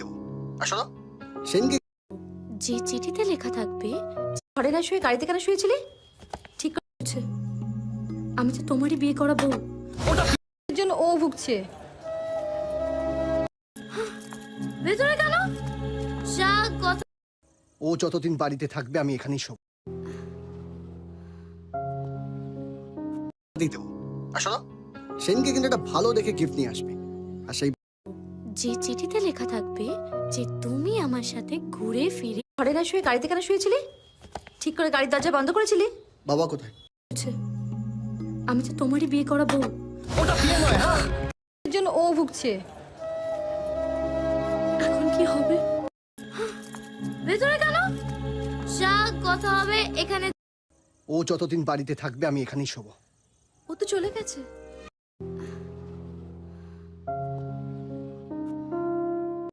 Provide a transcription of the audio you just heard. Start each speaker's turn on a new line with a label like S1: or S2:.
S1: দেবো। আসো সেনকে
S2: যে চিঠিতে লেখা থাকবে ঘরে না শুয়ে গাড়িতে কেন শুয়েছিলি? ঠিক আছে, আমি তো তোমারই বিয়ে করা বউ।
S3: এর জন্য ও ভুগছে।
S2: ভেতরে কেন? যা কথা।
S1: ও যতদিন বাড়িতে থাকবে আমি এখানেই শোবো। দেবো। আসো সেনকে কিন্তু একটা ভালো দেখে গিফট নিয়ে আসবে। আর সেই
S2: যে চিঠিতে লেখা থাকবে যে তুমি আমার সাথে ঘুরে ফিরে ঘরে না শুয়ে গাড়িতে কেন শুয়েছিলি? ঠিক করে গাড়ির দরজা বন্ধ করেছিলি?
S1: বাবা কোথায়?
S2: আমি তো তোমারই বিয়ে করা বউ।
S1: ওটা বিয়ে নয়। হ্যাঁ
S3: এর জন্য ও ভুগছে।
S2: এখন কি হবে? ভেতরে কেন? যা কথা হবে এখানে।
S1: ও যতদিন বাড়িতে থাকবে আমি এখানেই শোবো।
S2: ও তো চলে গেছে।